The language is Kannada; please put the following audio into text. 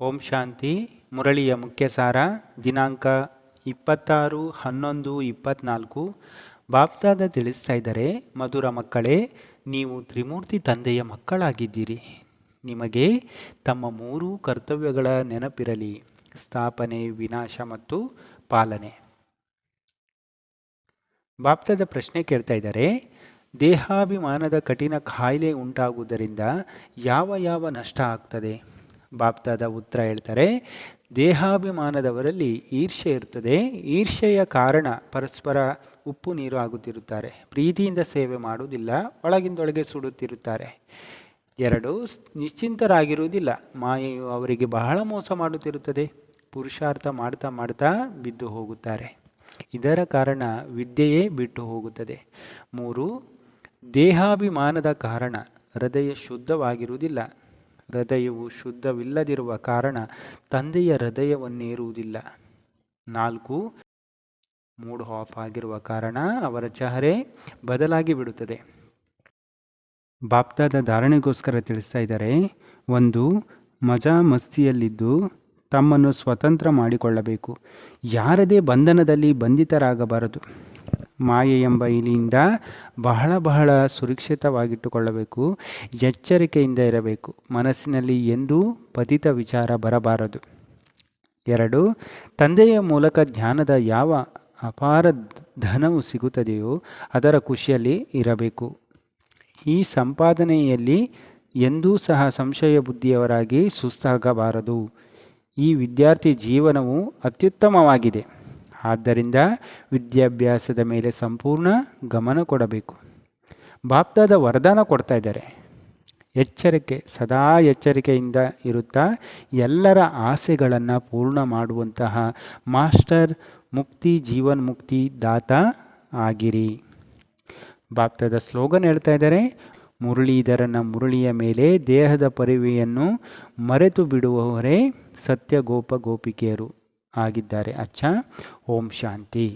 ಓಂ ಶಾಂತಿ. ಮುರಳಿಯ ಮುಖ್ಯ ಸಾರ. ದಿನಾಂಕ 26/11/24. ಬಾಪ್ದಾದ ತಿಳಿಸ್ತಾ ಇದ್ದಾರೆ, ಮಧುರ ಮಕ್ಕಳೇ, ನೀವು ತ್ರಿಮೂರ್ತಿ ತಂದೆಯ ಮಕ್ಕಳಾಗಿದ್ದೀರಿ. ನಿಮಗೆ ತಮ್ಮ 3 ಕರ್ತವ್ಯಗಳ ನೆನಪಿರಲಿ: ಸ್ಥಾಪನೆ, ವಿನಾಶ ಮತ್ತು ಪಾಲನೆ. ಬಾಪ್ದಾದ ಪ್ರಶ್ನೆ ಕೇಳ್ತಾ ಇದ್ದಾರೆ, ದೇಹಾಭಿಮಾನದ ಕಠಿಣ ಕಾಯಿಲೆ ಉಂಟಾಗುವುದರಿಂದ ಯಾವ ನಷ್ಟ ಆಗ್ತದೆ? ಬಾಪ್ದಾದ ಉತ್ತರ ಹೇಳ್ತಾರೆ, ದೇಹಾಭಿಮಾನದವರಲ್ಲಿ ಈರ್ಷ್ಯೆ ಇರ್ತದೆ. ಈರ್ಷ್ಯೆಯ ಕಾರಣ ಪರಸ್ಪರ ಉಪ್ಪು ನೀರು ಆಗುತ್ತಿರುತ್ತಾರೆ. ಪ್ರೀತಿಯಿಂದ ಸೇವೆ ಮಾಡುವುದಿಲ್ಲ, ಒಳಗಿಂದೊಳಗೆ ಸುಡುತ್ತಿರುತ್ತಾರೆ. 2, ನಿಶ್ಚಿಂತರಾಗಿರುವುದಿಲ್ಲ. ಮಾಯೆಯು ಅವರಿಗೆ ಬಹಳ ಮೋಸ ಮಾಡುತ್ತಿರುತ್ತದೆ. ಪುರುಷಾರ್ಥ ಮಾಡ್ತಾ ಮಾಡ್ತಾ ಬಿದ್ದು ಹೋಗುತ್ತಾರೆ. ಇದರ ಕಾರಣ ವಿದ್ಯೆಯೇ ಬಿಟ್ಟು ಹೋಗುತ್ತದೆ. 3, ದೇಹಾಭಿಮಾನದ ಕಾರಣ ಹೃದಯ ಶುದ್ಧವಾಗಿರುವುದಿಲ್ಲ. ಹೃದಯವು ಶುದ್ಧವಿಲ್ಲದಿರುವ ಕಾರಣ ತಂದೆಯ ಹೃದಯವನ್ನೇರುವುದಿಲ್ಲ. 4, ಮೂಡ್ ಆಫ್ ಆಗಿರುವ ಕಾರಣ ಅವರ ಚಹರೆ ಬದಲಾಗಿ ಬಿಡುತ್ತದೆ. ಬಾಪ್ದಾದ ಧಾರಣೆಗೋಸ್ಕರ ತಿಳಿಸ್ತಾ ಇದ್ದಾರೆ, 1, ಮಜಾ ಮಸ್ತಿಯಲ್ಲಿದ್ದು ತಮ್ಮನ್ನು ಸ್ವತಂತ್ರ ಮಾಡಿಕೊಳ್ಳಬೇಕು. ಯಾರದೇ ಬಂಧನದಲ್ಲಿ ಬಂಧಿತರಾಗಬಾರದು. ಮಾಯೆ ಎಂಬ ಇಲಿಯಿಂದ ಬಹಳ ಸುರಕ್ಷಿತವಾಗಿಟ್ಟುಕೊಳ್ಳಬೇಕು. ಎಚ್ಚರಿಕೆಯಿಂದ ಇರಬೇಕು. ಮನಸ್ಸಿನಲ್ಲಿ ಎಂದೂ ಪತಿತ ವಿಚಾರ ಬರಬಾರದು. 2, ತಂದೆಯ ಮೂಲಕ ಜ್ಞಾನದ ಯಾವ ಅಪಾರ ಧನವು ಸಿಗುತ್ತದೆಯೋ ಅದರ ಖುಷಿಯಲ್ಲಿ ಇರಬೇಕು. ಈ ಸಂಪಾದನೆಯಲ್ಲಿ ಎಂದೂ ಸಹ ಸಂಶಯ ಬುದ್ಧಿಯವರಾಗಿ ಸುಸ್ತಾಗಬಾರದು. ಈ ವಿದ್ಯಾರ್ಥಿ ಜೀವನವು ಅತ್ಯುತ್ತಮವಾಗಿದೆ. ಆದ್ದರಿಂದ ವಿದ್ಯಾಭ್ಯಾಸದ ಮೇಲೆ ಸಂಪೂರ್ಣ ಗಮನ ಕೊಡಬೇಕು. ಬಾಪ್ದಾದ ವರದಾನ ಕೊಡ್ತಾ ಇದ್ದಾರೆ, ಎಚ್ಚರಿಕೆ, ಸದಾ ಎಚ್ಚರಿಕೆಯಿಂದ ಇರುತ್ತಾ ಎಲ್ಲರ ಆಸೆಗಳನ್ನು ಪೂರ್ಣ ಮಾಡುವಂತಹ ಮಾಸ್ಟರ್ ಮುಕ್ತಿ ಜೀವನ್ ಮುಕ್ತಿ ದಾತ ಆಗಿರಿ. ಬಾಪ್ದಾದ ಸ್ಲೋಗನ್ ಹೇಳ್ತಾ ಇದ್ದಾರೆ, ಮುರಳೀಧರನ ಮುರಳಿಯ ಮೇಲೆ ದೇಹದ ಪರಿವೆಯನ್ನು ಮರೆತು ಬಿಡುವವರೇ ಸತ್ಯ ಗೋಪಿಕೆಯರು ಆಗಿದ್ದಾರೆ. ಅಚ್ಚಾ. ಓಂ ಶಾಂತಿ.